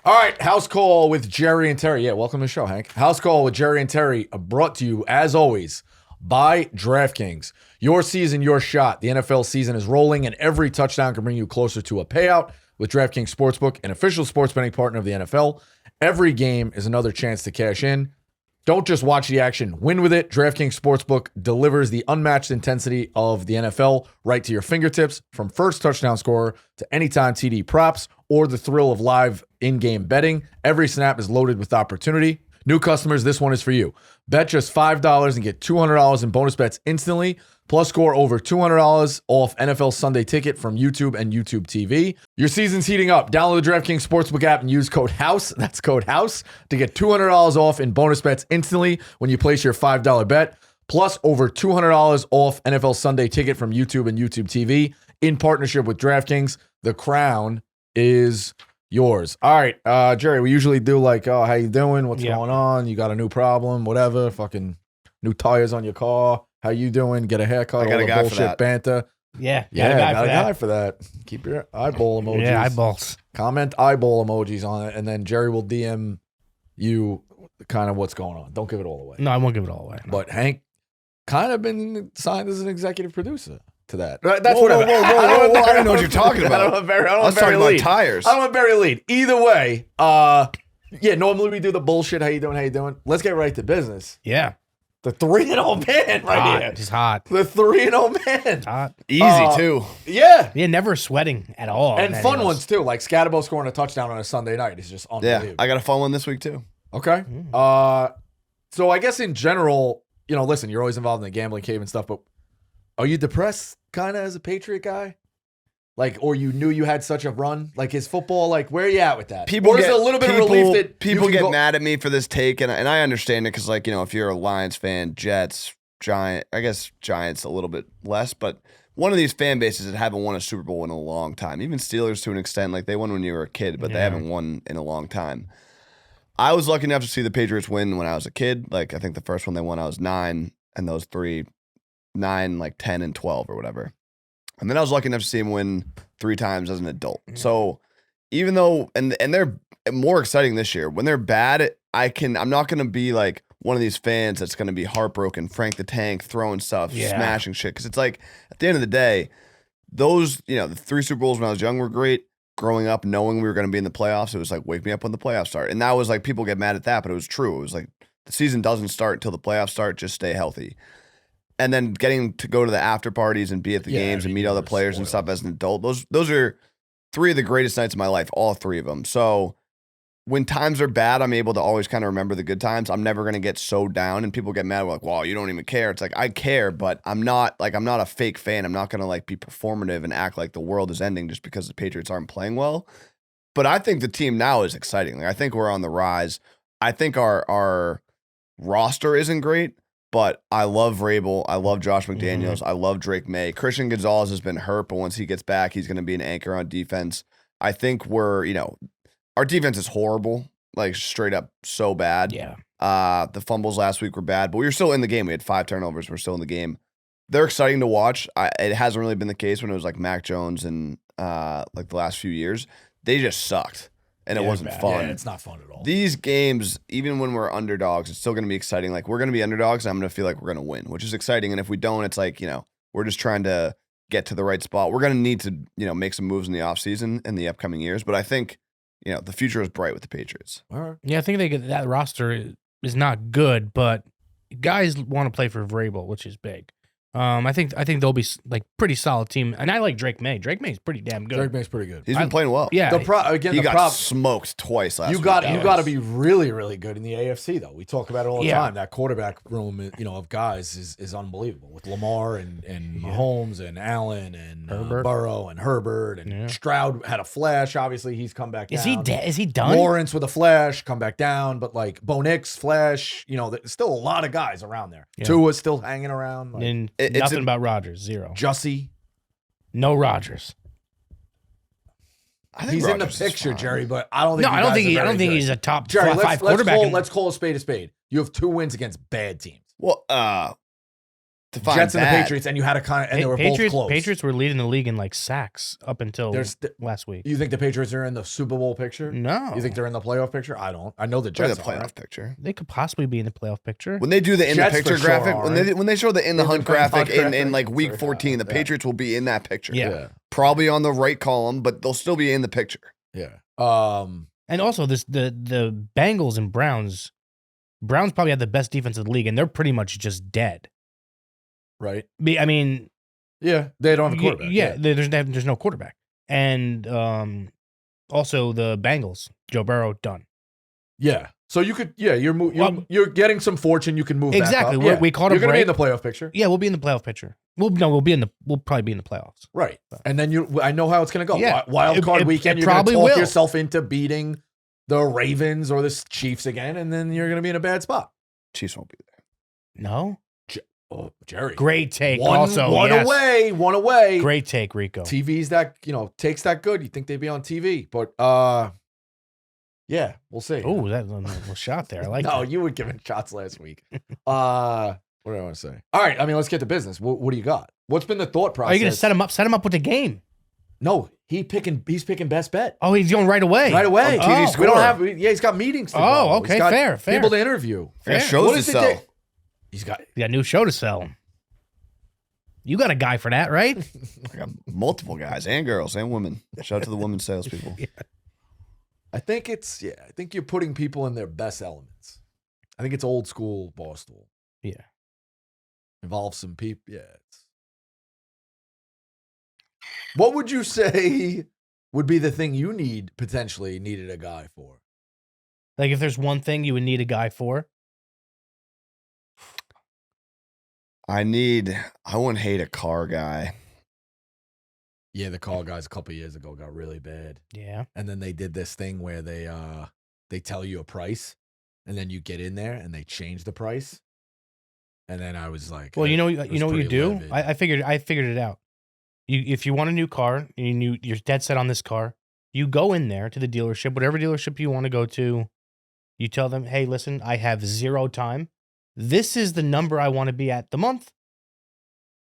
All right, House Call with Jerry and Terry. Yeah, welcome to the show, Hank. House Call with Jerry and Terry, brought to you, as always, by DraftKings. Your season, your shot. The NFL season is rolling, and every touchdown can bring you closer to a payout with DraftKings Sportsbook, an official sports betting partner of the NFL. Every game is another chance to cash in. Don't just watch the action, win with it. DraftKings Sportsbook delivers the unmatched intensity of the NFL right to your fingertips, from first touchdown scorer to anytime TD props or the thrill of live in-game betting. Every snap is loaded with opportunity. New customers, this one is for you. Bet just $5 and get $200 in bonus bets instantly, plus score over $200 off NFL Sunday Ticket from YouTube and YouTube TV. Your season's heating up. Download the DraftKings Sportsbook app and use code HOUSE, that's code HOUSE, to get $200 off in bonus bets instantly when you place your $5 bet, plus over $200 off NFL Sunday Ticket from YouTube and YouTube TV in partnership with DraftKings. The crown is yours. All right, Jerry, we usually do like, oh, how you doing? What's going on? You got a new problem? Whatever. Fucking new tires on your car. How you doing? Get a haircut. I got all a the guy bullshit for that. banter. Yeah, Got a guy for that. Keep your eyeball emojis. Yeah, eyeballs. Comment eyeball emojis on it, and then Jerry will DM you kind of what's going on. Don't give it all away. No, I won't give it all away. No. But Hank kind of been signed as an executive producer to that. That's whatever. I don't know what you're talking about. Let's talk about tires. I don't want to bury a lead. Either way, yeah, normally we do the bullshit. How you doing? Let's get right to business. Yeah. The 3-0 man right here. It's hot. The 3-0 man. Hot. Easy, too. Yeah. Yeah, never sweating at all. And fun ones, too. Like Scatterbo scoring a touchdown on a Sunday night is just unbelievable. Yeah, I got a fun one this week, too. Okay. So I guess in general, listen, you're always involved in the gambling cave and stuff, but are you depressed kind of as a Patriot guy? Like, or you knew you had such a run? Like, is football, like, where are you at with that? Or is it a little bit of relief that people get mad at me for this take, and I understand it because, like, if you're a Lions fan, Jets, Giants, I guess Giants a little bit less, but one of these fan bases that haven't won a Super Bowl in a long time. Even Steelers to an extent, like, they won when you were a kid, but they haven't won in a long time. I was lucky enough to see the Patriots win when I was a kid. Like, I think the first one they won, I was 9, and those 9, like 10 and 12 or whatever. And then I was lucky enough to see him win 3 times as an adult. So even though, and they're more exciting this year, when they're bad, I'm not going to be like one of these fans that's going to be heartbroken, Frank the Tank, throwing stuff, smashing shit. Because it's like, at the end of the day, those, the 3 Super Bowls when I was young were great. Growing up, knowing we were going to be in the playoffs, it was like, wake me up when the playoffs start. And that was like, people get mad at that, but it was true. It was like, the season doesn't start until the playoffs start, just stay healthy. And then getting to go to the after parties and be at the games and meet other players and stuff as an adult. Those are 3 of the greatest nights of my life, all 3 of them. So when times are bad, I'm able to always kind of remember the good times. I'm never going to get so down, and people get mad. We're like, well, you don't even care. It's like, I care, but I'm not a fake fan. I'm not going to like be performative and act like the world is ending just because the Patriots aren't playing well. But I think the team now is exciting. Like, I think we're on the rise. I think our roster isn't great. But I love Vrabel. I love Josh McDaniels. I love Drake May. Christian Gonzalez has been hurt, but once he gets back, he's going to be an anchor on defense. I think our defense is horrible, like straight up so bad. Yeah. The fumbles last week were bad, but we were still in the game. We had 5 turnovers. We're still in the game. They're exciting to watch. It hasn't really been the case when it was like Mac Jones and like the last few years. They just sucked. And it wasn't fun. Yeah, it's not fun at all. These games, even when we're underdogs, it's still going to be exciting. Like, we're going to be underdogs, and I'm going to feel like we're going to win, which is exciting. And if we don't, it's like, we're just trying to get to the right spot. We're going to need to, make some moves in the offseason in the upcoming years. But I think, the future is bright with the Patriots. All right. Yeah, I think that roster is not good, but guys want to play for Vrabel, which is big. I think they'll be like pretty solid team, and I like Drake May. Drake May's pretty damn good. Drake May's pretty good. He's been playing well. Yeah. He got smoked twice last week. You got to be really, really good in the AFC though. We talk about it all the time. That quarterback room, of guys is unbelievable with Lamar and Mahomes and Allen and Burrow and Herbert and Stroud had a flash. Obviously, he's come back down. Is he done? Lawrence with a flash, come back down. But like Bo Nix, flash. There's still a lot of guys around there. Yeah. Tua's still hanging around. Like, and nothing about Rodgers. 0. Jussie. No Rodgers. He's in the picture, Jerry, but I don't think. No, I don't think he's a top Jerry, 5 quarterback. Let's call a spade a spade. You have 2 wins against bad teams. Well, define Jets and the bad. Patriots, and you had a kind of, and they were Patriots, both close. Patriots were leading the league in like sacks up until last week. You think the Patriots are in the Super Bowl picture? No. You think they're in the playoff picture? I don't. I know the They're in Jets the are. playoff picture. They could possibly be in the playoff picture. When they do the in the Jets picture for sure graphic, are. when they show the in the hunt hunt graphic in graphic. like week 14, the Yeah. Patriots will be in that picture. Yeah. Probably on the right column, but they'll still be in the picture. Yeah. And also the Bengals and Browns probably have the best defense in the league, and they're pretty much just dead. Right. I mean, Yeah. They don't have a quarterback. Yeah, there's no quarterback. And also the Bengals, Joe Burrow, done. Yeah. So you could, you're getting some fortune. You can move Exactly. back up. We caught a You're going to be in break. the playoff picture. Yeah, we'll be in the playoff picture. We'll probably be in the playoffs. Right. And then I know how it's going to go. Yeah. Wild card It weekend, you're going to probably talk will. yourself into beating the Ravens or the Chiefs again, and then you're going to be in a bad spot. Chiefs won't be there. No? Oh, Jerry. Great take. One yes. one away. Great take, Rico. TV's that, takes that good. You think they'd be on TV. But, yeah, we'll see. Oh, that was a little shot there. I like No, that. you were giving shots last week. What do I want to say? All right, I mean, let's get to business. What do you got? What's been the thought process? Are you going to set him up? Set him up with the game. No, he's picking best bet. Oh, he's going right away. Right away. On TV Oh. score. We don't have. Yeah, he's got meetings. To Oh, go. okay, He's got fair. People to interview. I got Fair. shows What to is it sell. that- He's got. You got a new show to sell. You got a guy for that, right? I got multiple guys and girls and women. Shout out to the women salespeople. I think I think you're putting people in their best elements. I think it's old school Barstool. Yeah. Involves some people. Yeah. What would you say would be the thing you potentially needed a guy for? Like if there's one thing you would need a guy for. I wouldn't hate a car guy. Yeah, the call guys a couple years ago got really bad. Yeah. And then they did this thing where they tell you a price, and then you get in there and they change the price. And then I was like, Well, you know it what was you pretty do? livid. I figured it out. If you want a new car and you're dead set on this car, you go in there to the dealership, whatever dealership you want to go to. You tell them, hey, listen, I have 0 time. This is the number I want to be at the month.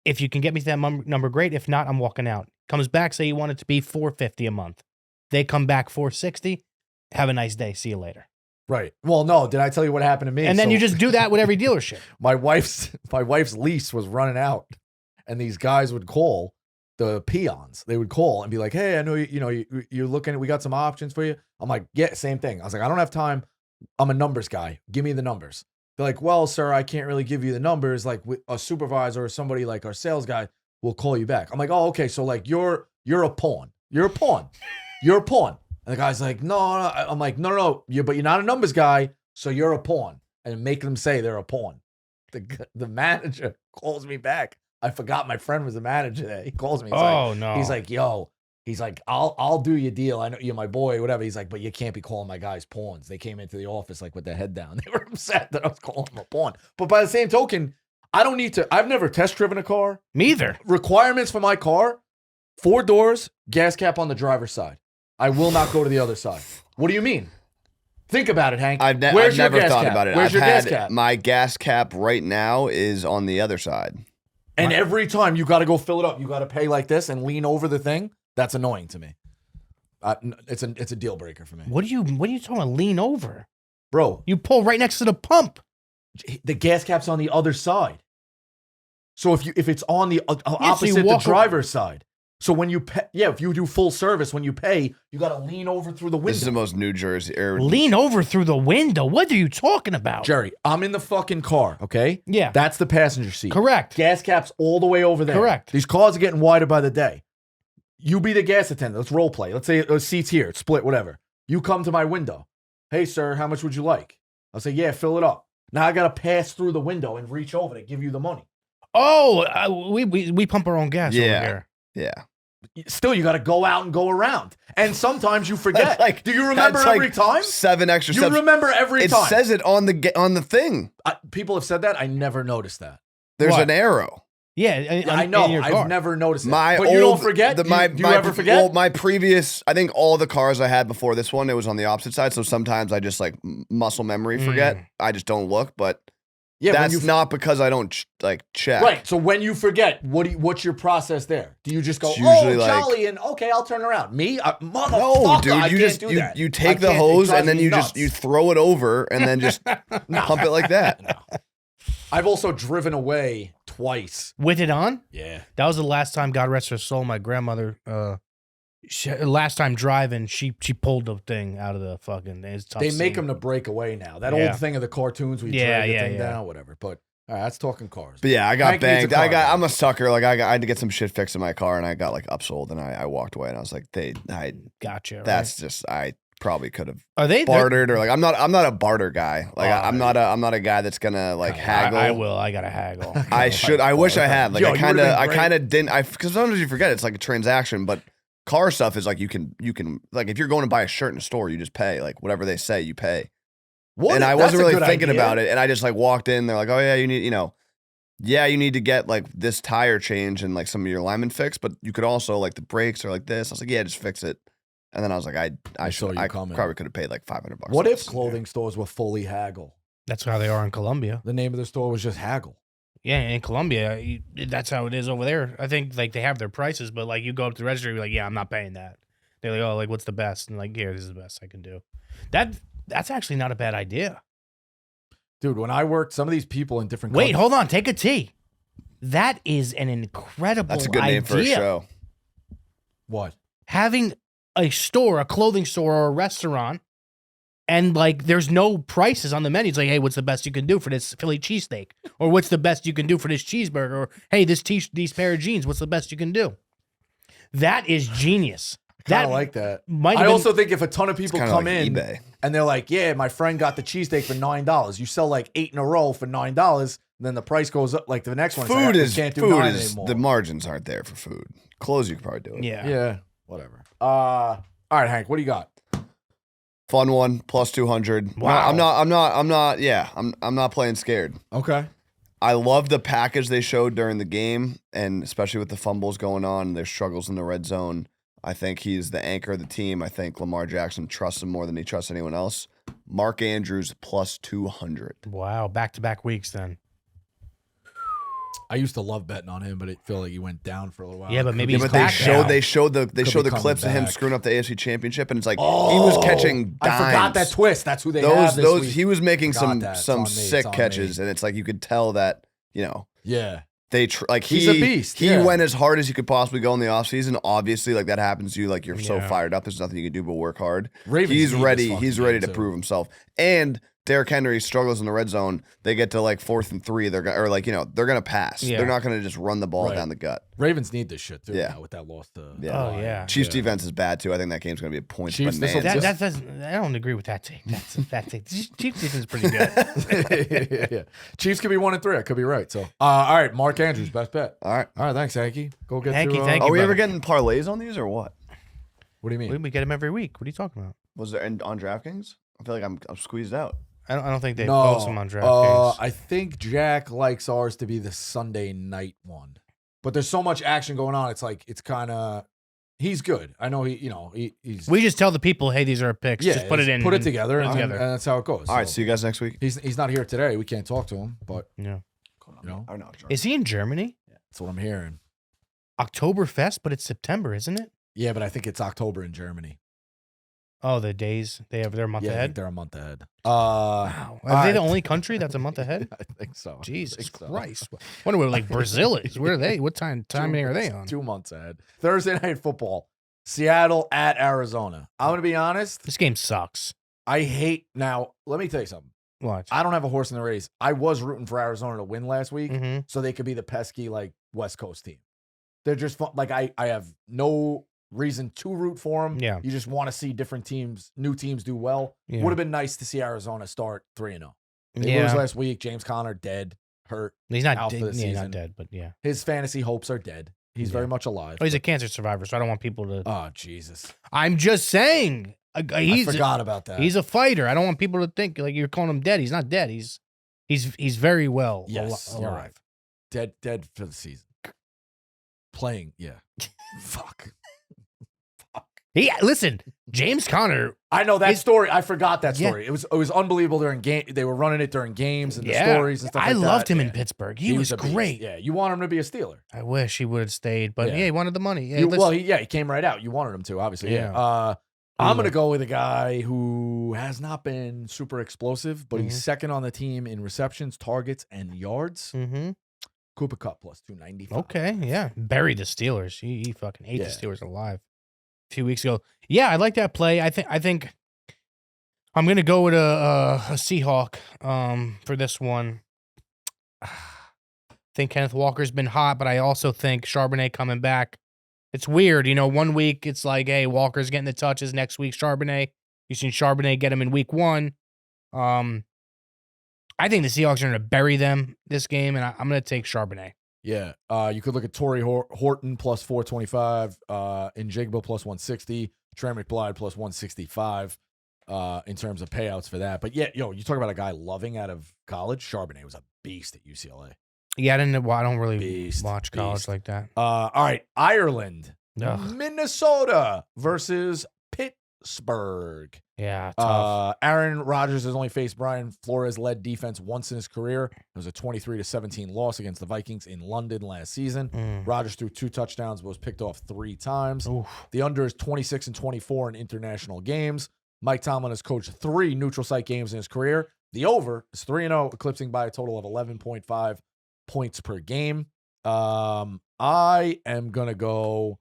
If you can get me to that number, great. If not, I'm walking out. Comes back, say you want it to be $450 a month. They come back $460. Have a nice day. See you later. Right. Well, no. Did I tell you what happened to me? And then So, you just do that with every dealership. my wife's lease was running out, and these guys would call the peons. They would call and be like, "Hey, I know you're looking. We got some options for you." I'm like, "Yeah, same thing." I was like, "I don't have time. I'm a numbers guy. Give me the numbers." They're like, "Well, sir, I can't really give you the numbers. Like a supervisor or somebody like our sales guy will call you back." I'm like, "Oh, okay. So like you're a pawn. You're a pawn. You're a pawn." And the guy's like, no. I'm like, no. But you're not a numbers guy, so you're a pawn. And make them say they're a pawn. The manager calls me back. I forgot my friend was the manager there. He calls me. No. He's like, yo. He's like, I'll do your deal. I know you're my boy, whatever. He's like, but you can't be calling my guys pawns. They came into the office like with their head down. They were upset that I was calling them a pawn. But by the same token, I don't need to. I've never test driven a car. Me either. Requirements for my car: 4 doors, gas cap on the driver's side. I will not go to the other side. What do you mean? Think about it, Hank. I've Where's your never gas thought cap? about it. Where's your gas cap? My gas cap right now is on the other side. And every time you got to go fill it up, you got to pay like this and lean over the thing. That's annoying to me. It's a deal breaker for me, What are you talking about? Lean over. bro. You pull right next to the pump. The gas cap's on the other side. So if it's on the so you opposite the walk driver's side. So when you pay, if you do full service, when you pay, you got to lean over through the window. This is the most New Jersey. Lean over through the window. What are you talking about? Jerry, I'm in the fucking car, okay? Yeah. That's the passenger seat. Correct. Gas cap's all the way over there. Correct. These cars are getting wider by the day. You be the gas attendant. Let's role play. Let's say the seat's here, it's split, whatever. You come to my window. Hey, sir, how much would you like? I'll say, yeah, fill it up. Now I got to pass through the window and reach over to give you the money. Oh, we pump our own gas over here. Yeah. Still, you got to go out and go around. And sometimes you forget. That's Do you remember that's every time? 7 extra You steps. remember every It time. says it on the thing. People have said that. I never noticed that. There's What? an arrow. Yeah, I know. in your car. I've never noticed that. My But old, you don't forget? The, Do my, you my, ever forget? Well, my previous, I think all the cars I had before this one, it was on the opposite side. So sometimes I just like muscle memory forget. I just don't look. But Yeah, when That's you not because I don't check. right. So when you forget, what's your process there? Do you just go, It's usually like- jolly, and okay, I'll turn around? Me, motherfucker, No, dude, I you can't just do that. you I take the can't- it hose drives and then me you nuts. you throw it over and then just pump it like that. No. I've also driven away twice. With it on? Yeah. That was the last time, God rest her soul, my grandmother, last time driving, she pulled the thing out of the fucking. It's tough They make seeing. them to break away now. That Yeah. old thing of the cartoons where you Yeah, drag the yeah, thing yeah. down, whatever. But all right, that's talking cars. But yeah, I got Hank needs a banged. car, I'm a sucker. Like I had to get some shit fixed in my car, and I got like upsold, and I walked away, and I was like, Gotcha. that's just I probably could have Are they bartered or like I'm not a barter guy. Like Oh, I'm not a guy that's gonna like I haggle. will. I gotta haggle. I wish I had. Like Yo, I you kind would've of been great. didn't. Because sometimes you forget it's like a transaction, but car stuff is like you can like if you're going to buy a shirt in a store, you just pay like whatever they say, you pay. What? And I That's wasn't a really good thinking idea. about it, and I just like walked in. They're like, oh yeah, you need you need to get like this tire change and like some of your alignment fixed, but you could also like the brakes or like this. I was like, yeah, just fix it. And then I was like, I saw you coming. probably could have paid like $500. What if less. clothing stores were fully haggle? That's how they are in Colombia. The name of the store was just haggle. Yeah, in Colombia, that's how it is over there. I think like they have their prices, but like you go up to the register, you're like, yeah, I'm not paying that. They're like, oh, like what's the best? And like, here, this is the best I can do. That's actually not a bad idea. Dude, when I worked, some of these people in different Wait, countries- hold on, take a T. That is an incredible That's a good idea. name for a show. What? Having a store, a clothing store, or a restaurant, and like there's no prices on the menu. It's like, hey, what's the best you can do for this Philly cheesesteak? Or what's the best you can do for this cheeseburger? Or hey, these pair of jeans, what's the best you can do? That is genius. Kind of like that. might I have been- also think if a ton of people kinda come like in eBay. and they're like, yeah, my friend got the cheesesteak for $9. You sell like 8 in a row for $9, then the price goes up. Like the next one, Food is can't do 9 anymore. the margins aren't there for food. Clothes you could probably do it. Yeah. Yeah, whatever. All right, Hank, what do you got? Fun one plus 200. Wow. No, I'm not playing scared. Okay. I love the package they showed during the game, and especially with the fumbles going on, their struggles in the red zone. I think he's the anchor of the team. I think Lamar Jackson trusts him more than he trusts anyone else. Mark Andrews plus 200. Wow, back-to-back weeks then. I used to love betting on him, but it felt like he went down for a little while. Yeah, but maybe Yeah, he's but they back showed now. they showed the be clips of him coming screwing up the AFC Championship, and it's like he Oh, was catching dimes. I forgot that twist. That's who they have this week. He was making Forgot that. It's some on me. sick It's on catches, me. and it's like you could tell that Yeah. they He's a beast, He yeah. went as hard as he could possibly go in the offseason. Obviously, like that happens to you. Like you're so Yeah. fired up. There's nothing you can do but work hard. Ravens He's need this ready. fucking He's game, ready to too. prove himself. And Derrick Henry struggles in the red zone. They get to like 4th and 3. They're gonna pass. Yeah. They're not gonna just run the ball Right. down the gut. Ravens need this shit too. Yeah. Now with that loss to Yeah. Oh, yeah. Chiefs defense is bad too. I think that game's gonna be a point. Chiefs, this'll- bonanza. I don't agree with that take. That take. Chiefs defense is pretty good. yeah. Chiefs could be 1-3. I could be right. So, all right, Mark Andrews, best bet. All right. All right, thanks, Hanky. Go get Hanky, to, thank Are you, we ever brother. getting parlays on these or what? What do you mean? We get them every week. What are you talking about? Was there on DraftKings? I feel like I'm squeezed out. I don't think they No, post them on DraftKings. I think Jack likes ours to be the Sunday night one, but there's so much action going on. It's like it's kind of he's good. I know he's We just tell the people, hey, these are our picks. yeah, just put it in. put it together, put it and, together. and that's how it goes. All right. So See you guys next week. he's not here today. We can't talk to him, but Yeah. Oh no. Is he in Germany? that's what I'm hearing. Oktoberfest, but it's September, isn't it? Yeah, but I think it's October in Germany. Oh, the days they have their month Yeah, I think ahead. they're a month ahead. Wow, are they the only country that's a month ahead? I think so. Jesus I think so. Christ! Wonder where like Brazil is. Where are they? What timing are they on? 2 months ahead. Thursday night football. Seattle at Arizona. I'm gonna be honest. This game sucks. I hate now. Let me tell you something. Watch. I don't have a horse in the race. I was rooting for Arizona to win last week, Mm-hmm. so they could be the pesky like West Coast team. They're just fun. Like I have no reason to root for them. Yeah. You just want to see different teams, new teams do well. Yeah. Would have been nice to see Arizona start 3-0. They Yeah. lose last week. James Conner dead, hurt. He's not out for dead. the Yeah, season. not dead, but yeah. His fantasy hopes are dead. He's Yeah. very much alive. Oh, he's a cancer survivor, so I don't want people to. Oh Jesus! I'm just saying. I He's forgot about that. he's a fighter. I don't want people to think like you're calling him dead. He's not dead. He's very well. yes, alive. you're right. Dead for the season. Playing, yeah. Fuck. Listen, James Conner. I know that story. I forgot that Yeah. story. It was unbelievable during game. They were running it during games and the Yeah. stories and stuff I like that. loved him in Pittsburgh. He was a beast. great. Yeah, you want him to be a Steeler. I wish he would have stayed, but Yeah. he wanted the money. Yeah, He came right out. You wanted him to, obviously. Yeah. Yeah. I'm going to go with a guy who has not been super explosive, but Mhm. he's second on the team in receptions, targets, and yards. Mm-hmm. Cooper Kupp plus 295. Okay, yeah. Buried the Steelers. He fucking ate Yeah. the Steelers alive a few weeks ago. Yeah, I like that play. I think I'm gonna go with a Seahawk for this one. I think Kenneth Walker's been hot, but I also think Charbonnet coming back. It's weird, 1 week it's like, hey, Walker's getting the touches. Next week, Charbonnet. You've seen Charbonnet get him in week 1. I think the Seahawks are going to bury them this game, and I'm going to take Charbonnet. Yeah. You could look at Torrey Horton plus 425, Njigba plus 160, Trey McBride plus 165 in terms of payouts for that. But yeah, you talk about a guy loving out of college. Charbonnet was a beast at UCLA. Yeah, I don't really watch college like that. All right, Ireland, Ugh. Minnesota versus Pittsburgh. Yeah, tough. Aaron Rodgers has only faced Brian Flores-led defense once in his career. It was a 23-17 loss against the Vikings in London last season. Rodgers threw 2 touchdowns, but was picked off 3 times. Oof. The under is 26-24 in international games. Mike Tomlin has coached 3 neutral site games in his career. The over is 3-0, eclipsing by a total of 11.5 points per game. I am going to go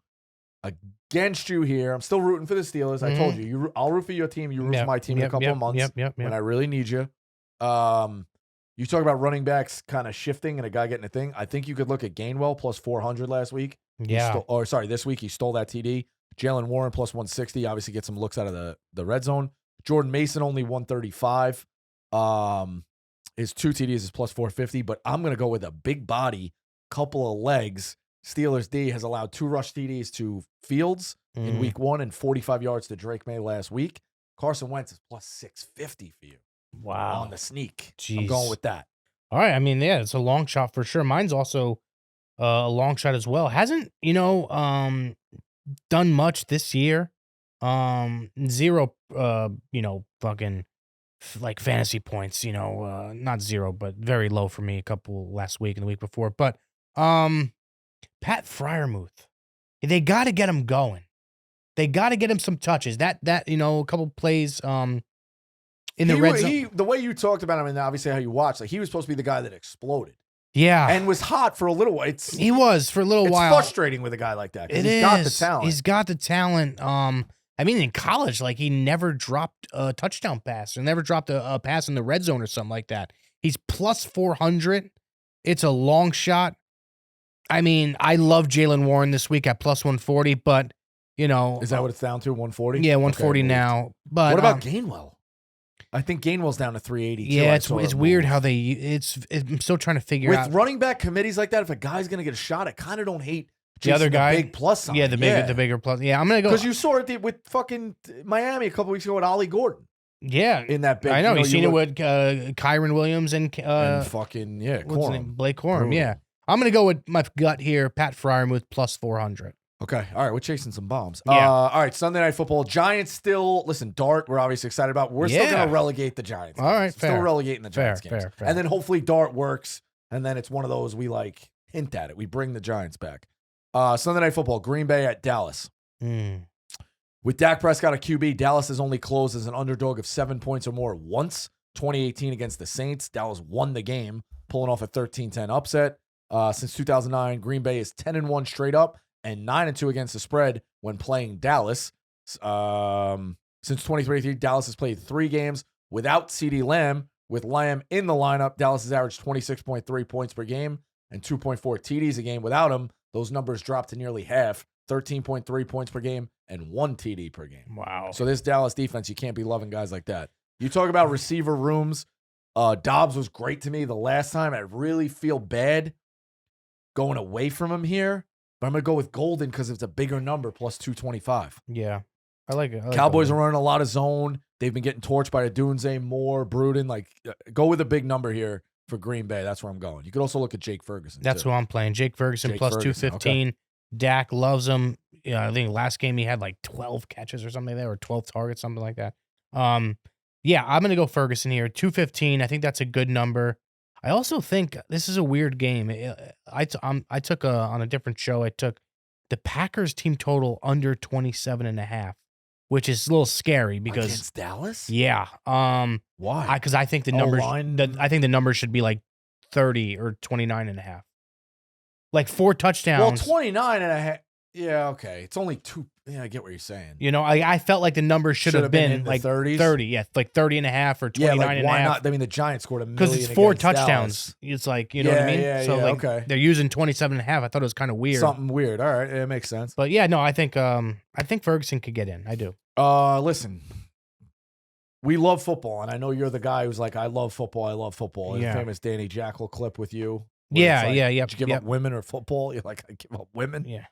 against you here. I'm still rooting for the Steelers. I told you, I'll root for your team. You root for my team in a couple of months when I really need you. You talk about running backs kind of shifting and a guy getting a thing. I think you could look at Gainwell plus 400 last week. Yeah. This week he stole that TD. Jalen Warren plus 160. Obviously get some looks out of the red zone. Jordan Mason only 135. His 2 TDs is plus 450, but I'm going to go with a big body, couple of legs. Steelers D has allowed 2 rush TDs to Fields in week 1 and 45 yards to Drake May last week. Carson Wentz is plus 650 for you. Wow. On the sneak. Jeez. I'm going with that. All right. I mean, yeah, it's a long shot for sure. Mine's also a long shot as well. Hasn't, done much this year. 0, fucking like fantasy points, not 0, but very low for me a couple last week and the week before. But Pat Freiermuth, they got to get him going. They got to get him some touches. That a couple plays in the red zone. The way you talked about him and obviously how you watched, like he was supposed to be the guy that exploded. Yeah. And was hot for a little while. He was for a little while. It's frustrating with a guy like that. He's got the talent. He's got the talent. I mean, in college, like he never dropped a touchdown pass or never dropped a pass in the red zone or something like that. He's plus 400. It's a long shot. I mean, I love Jalen Warren this week at plus 140, but is that what it's down to? 140? Yeah, 140 now. But what about Gainwell? I think Gainwell's down to 380. Yeah, it's weird how I'm still trying to figure out. With running back committees like that, if a guy's going to get a shot, I kind of don't hate the other guy. The big plus sign. Yeah, the bigger plus. Yeah, I'm going to go. Because you saw it with fucking Miami a couple weeks ago with Ollie Gordon. Yeah. In that big. I know. You've seen it with Kyron Williams and fucking, what's his name? Blake Corum. Yeah. I'm going to go with my gut here, Pat Freiermuth plus 400. Okay. All right. We're chasing some bombs. Yeah. All right. Sunday Night Football. Giants still, listen, Dart, we're obviously excited about. We're still going to relegate the Giants. All right. Still relegating the Giants games. Fair. And then hopefully Dart works. And then it's one of those we like hint at it. We bring the Giants back. Sunday Night Football. Green Bay at Dallas. With Dak Prescott at QB, Dallas has only closed as an underdog of 7 points or more once. 2018 against the Saints. Dallas won the game, pulling off a 13-10 upset. Since 2009, Green Bay is 10-1 straight up and 9-2 against the spread when playing Dallas. Since 2023, Dallas has played 3 games without CeeDee Lamb. With Lamb in the lineup, Dallas has averaged 26.3 points per game and 2.4 TDs a game. Without him, those numbers dropped to nearly half, 13.3 points per game and 1 TD per game. Wow. So this Dallas defense, you can't be loving guys like that. You talk about receiver rooms. Dobbs was great to me the last time. I really feel bad going away from him here, but I'm going to go with Golden because it's a bigger number, plus 225. Yeah, I like it. Cowboys are running a lot of zone. They've been getting torched by Adunze, Moore, Bruden. Like, go with a big number here for Green Bay. That's where I'm going. You could also look at Jake Ferguson. That's too. who I'm playing. Jake Ferguson plus 215. Okay. Dak loves him. I think last game he had like 12 catches or something there, or 12 targets, something like that. Yeah, I'm gonna go Ferguson here. 215. I think that's a good number. I also think this is a weird game. I took on a different show. I took the Packers team total under 27.5, which is a little scary because Against Dallas? yeah. Why? Because I think the numbers O-line? I think the numbers should be like 30 or 29.5. Like 4 touchdowns. Well, 29.5. Yeah, okay. It's only 2. Yeah, I get what you're saying. You know, I felt like the numbers should have been in the like 30s? 30, yeah, like 30.5 or 29.5. Yeah, like why not? I mean, the Giants scored a million Because it's 4 against touchdowns. Dallas. It's like, you know what I mean? Yeah, So yeah, like okay. they're using 27.5. I thought it was kind of weird. Something weird. All right, it makes sense. But yeah, no, I think Ferguson could get in. I do. Listen, we love football, and I know you're the guy who's like, I love football. I love football. Yeah. The famous Danny Jackal clip with you. where Yeah, it's like, yeah, yep, Did you give yep. up women or football? You're like, I give up women. Yeah.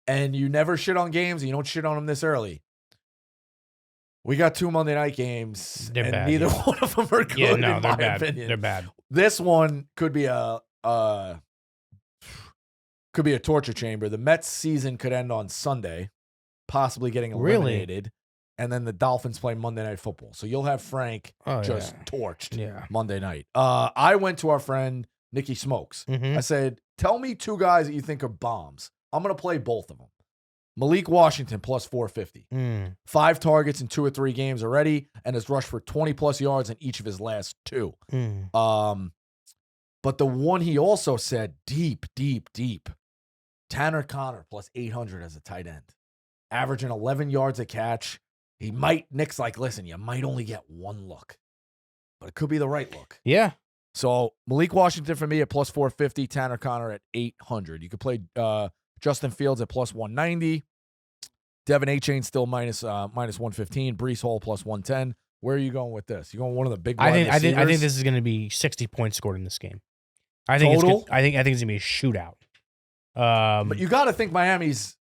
And you never shit on games, and you don't shit on them this early. We got 2 Monday night games, They're and bad, neither yeah. one of them are good. Yeah, no, in they're my bad. opinion. They're bad. This one could be a torture chamber. The Mets season could end on Sunday, possibly getting eliminated, and then the Dolphins play Monday Night Football. So you'll have Frank just torched Monday night. I went to our friend Nikki Smokes. Mhm. I said, tell me 2 guys that you think are bombs. I'm going to play both of them. Malik Washington plus 450. 5 targets in 2 or 3 games already, and has rushed for 20-plus yards in each of his last 2. But the one he also said, deep, Tanner Connor plus 800 as a tight end. Averaging 11 yards a catch. Nick's like, listen, you might only get 1 look, but it could be the right look. Yeah. So Malik Washington for me at plus 450, Tanner Connor at 800. You could play Justin Fields at plus 190. Devin A-Chain still minus 115. Breece Hall plus 110. Where are you going with this? You going one of the big wide receivers? I think this is going to be 60 points scored in this game. I think Total? I think it's going to be a shootout. But you got to think Miami's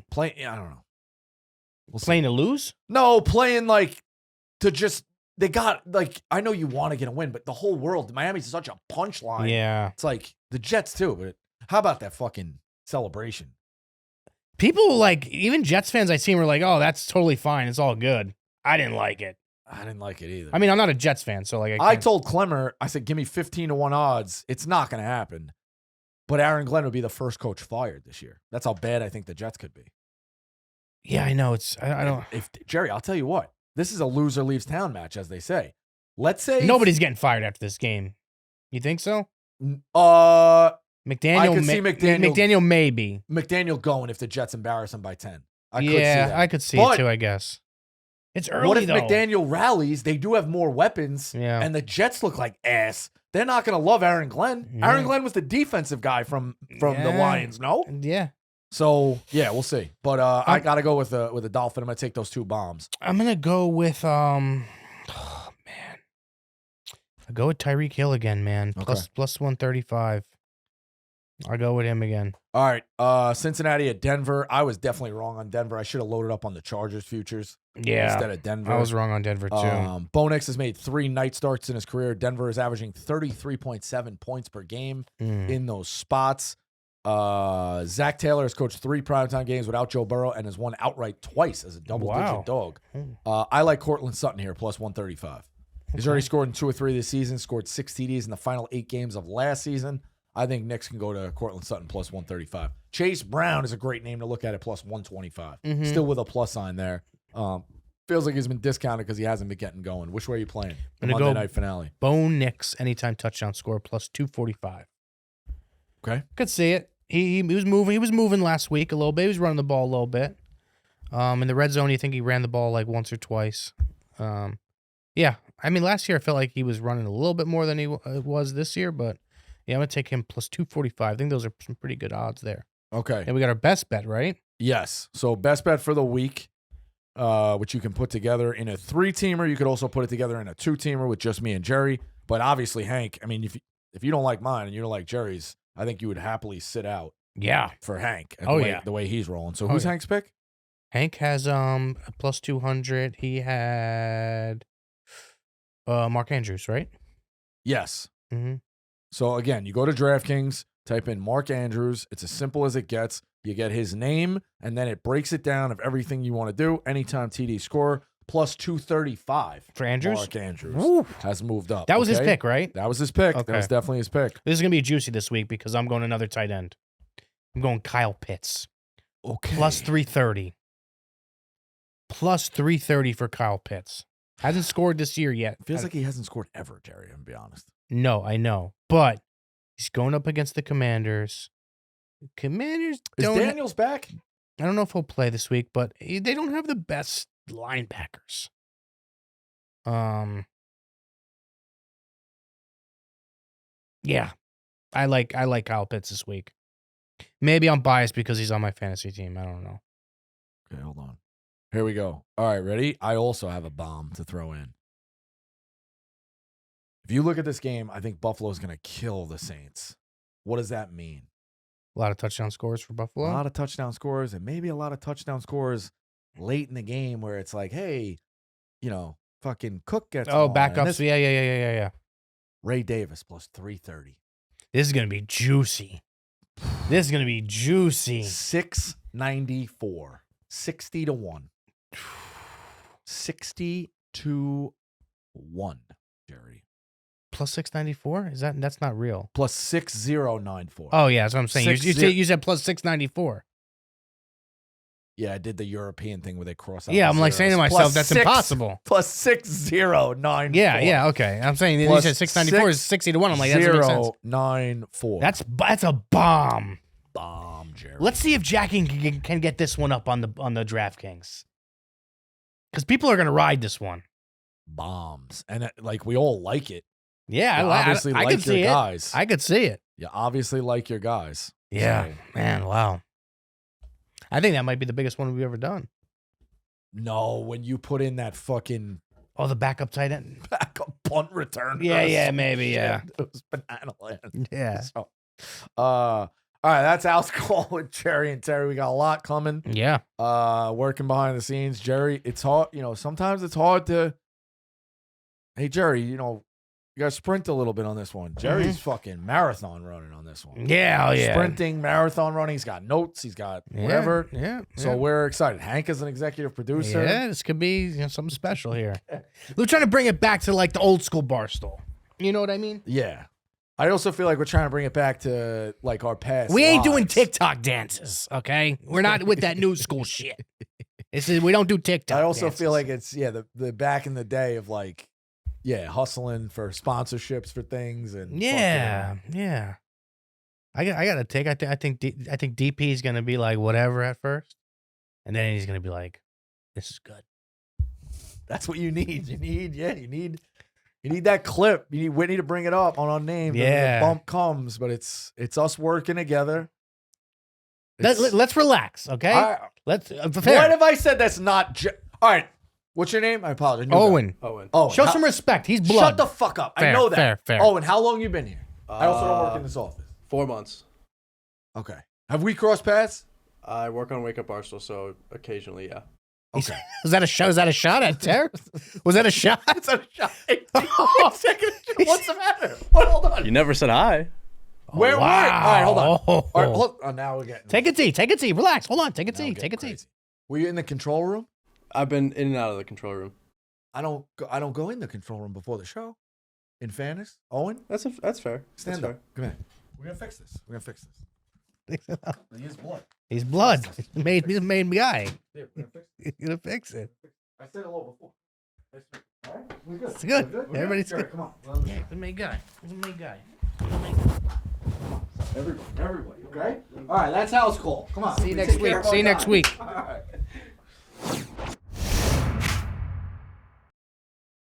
playing. I don't know. Playing to lose? No, playing like to just. They got, like, I know you want to get a win, but the whole world, Miami's such a punchline. Yeah. It's like the Jets, too. But how about that fucking celebration? People, like, even Jets fans I seen were like, oh, that's totally fine. It's all good. I didn't like it. I didn't like it either. I mean, I'm not a Jets fan, so, like, I told Clemmer, I said, give me 15-1 odds. It's not going to happen. But Aaron Glenn would be the first coach fired this year. That's how bad I think the Jets could be. Yeah, I know. It's, I don't. Jerry, I'll tell you what. This is a loser leaves town match, as they say. Let's say Nobody's getting fired after this game. You think so? McDaniel. McDaniel, I could see McDaniel. McDaniel maybe. McDaniel going if the Jets embarrass him by 10. I could see it too, I guess. It's early, what if though. McDaniel rallies? They do have more weapons, and the Jets look like ass. They're not going to love Aaron Glenn. Yeah. Aaron Glenn was the defensive guy from the Lions, no? Yeah. So, yeah, we'll see. But I got to go with a Dolphin. I'm going to take those 2 bombs. I'm going to go with, oh, man. I'll go with Tyreek Hill again, man. Okay. Plus 135. I'll go with him again. All right. Cincinnati at Denver. I was definitely wrong on Denver. I should have loaded up on the Chargers futures instead of Denver. I was wrong on Denver, too. Bo Nix has made 3 night starts in his career. Denver is averaging 33.7 points per game in those spots. Zach Taylor has coached 3 primetime games without Joe Burrow and has won outright twice as a double-digit dog. I like Cortland Sutton here, plus 135. He's already scored in 2 or 3 this season, scored 6 TDs in the final 8 games of last season. I think Knicks can go to Cortland Sutton plus 135. Chase Brown is a great name to look at plus 125. Still with a plus sign there. Feels like he's been discounted because he hasn't been getting going. Which way are you playing? The Monday night finale. Bo Nix, anytime touchdown score, plus 245. Okay. Could see it. He was moving. He was moving last week a little bit. He was running the ball a little bit. In the red zone, you think he ran the ball like once or twice. Yeah. I mean, last year I felt like he was running a little bit more than he was this year, but yeah, I'm going to take him plus 245. I think those are some pretty good odds there. Okay. And we got our best bet, right? Yes. So best bet for the week, which you can put together in a 3-teamer. You could also put it together in a 2-teamer with just me and Jerry. But obviously, Hank, I mean, if you don't like mine and you don't like Jerry's, I think you would happily sit out. Yeah. For Hank. The way he's rolling. So who's Hank's pick? Hank has a plus 200. He had Mark Andrews, right? Yes. Mm-hmm. So again, you go to DraftKings, Type in Mark Andrews. It's as simple as it gets. You get his name, and then it breaks it down of everything you want to do. Anytime TD score, plus 235 For Andrews? Mark Andrews Woo. has moved up. That was his okay? pick, right? That was his pick. Okay. That was definitely his pick. This is going to be juicy this week because I'm going another tight end. I'm going Kyle Pitts. Okay. Plus 330. Plus 330 for Kyle Pitts. Hasn't scored this year yet. Feels like he hasn't scored ever, Jerry, I'm going to be honest. No, I know. But he's going up against the Commanders. Commanders Is don't... Daniels back? I don't know if he'll play this week, but they don't have the best linebackers. Yeah. I like Kyle Pitts this week. Maybe I'm biased because he's on my fantasy team. I don't know. Okay, hold on. Here we go. All right, ready? I also have a bomb to throw in. If you look at this game, I think Buffalo's going to kill the Saints. What does that mean? A lot of touchdown scores for Buffalo. A lot of touchdown scores, and maybe a lot of touchdown scores late in the game where it's like, hey, fucking Cook gets backups. Yeah. Ray Davis plus 330. This is going to be juicy. 694. 60 to 1. 60 to 1, Jerry. Plus 694? That's not real. Plus 6094. Oh, yeah, that's what I'm saying. You said plus 694. Yeah, I did the European thing where they cross out. Yeah, the I'm like zeros. saying to myself, that's impossible. Plus 6094. Yeah, okay. I'm saying you said 694 is 60 to 1. I'm like, that doesn't make sense. 094. That's a bomb. Bomb, Jerry. Let's see if Jackie can get this one up on the DraftKings. Because people are going to ride this one. Bombs. And we all like it. Yeah, You obviously I like could see your it. guys. I could see it. You obviously like your guys. Yeah, So- man, wow. I think that might be the biggest one we've ever done. No, when you put in that fucking Oh, the backup tight end. backup punt return. Yeah, maybe, yeah. It was banana land. Yeah. So, all right, that's Al's call with Jerry and Terry. We got a lot coming. Yeah. Working behind the scenes. Jerry, it's hard, sometimes it's hard to. Hey, Jerry, you got to sprint a little bit on this one. Jerry's fucking marathon running on this one. Yeah, yeah. Sprinting, marathon running. He's got notes. He's got whatever. Yeah. So we're excited. Hank is an executive producer. Yeah, this could be something special here. We're trying to bring it back to like the old school Barstool. You know what I mean? Yeah. I also feel like we're trying to bring it back to like our past. We ain't doing lives. TikTok dances, okay? We're not with that new school shit. We don't do TikTok. I also dances. feel like it's the back in the day of like, hustling for sponsorships for things and yeah. I got to take. I think DP is gonna be like whatever at first, and then he's gonna be like, "This is good." that's what you need. You need that clip. You need Whitney to bring it up on our name. Yeah. The bump comes, but it's us working together. Let's relax, okay? Let's. What have I said? That's not. All right. What's your name? I apologize. New Owen. guy. Owen. Show some respect. He's blood. Shut the fuck up. Fair, I know that. fair. Owen, how long you been here? I also don't work in this office. 4 months. Okay. Have we crossed paths? I work on Wake Up Barstool, so occasionally, yeah. Okay. Was that a shot? Was that a shot at Terry? Was that a shot? It's a shot. What's the matter? Hold on. You never said hi. Where? All right, hold on. Oh. All right, hold on. Now we're getting. Take a tea. Relax. Hold on. Take a now tea. we're Take a getting tea. crazy. Were you in the control room? I've been in and out of the control room. I don't go in the control room before the show. In fairness, Owen, That's fair. stand That's up. fair. Come here. We're gonna fix this. He is blood. He's blood. He's a made guy. Yeah, we're gonna fix it. He's gonna fix it. I said hello before. All right, we're good. It's good. We're good. Everybody's Jerry, good. come on. Yeah, he's a made guy. Everybody, okay? All right, that's house call. Come on. See you next week. All right.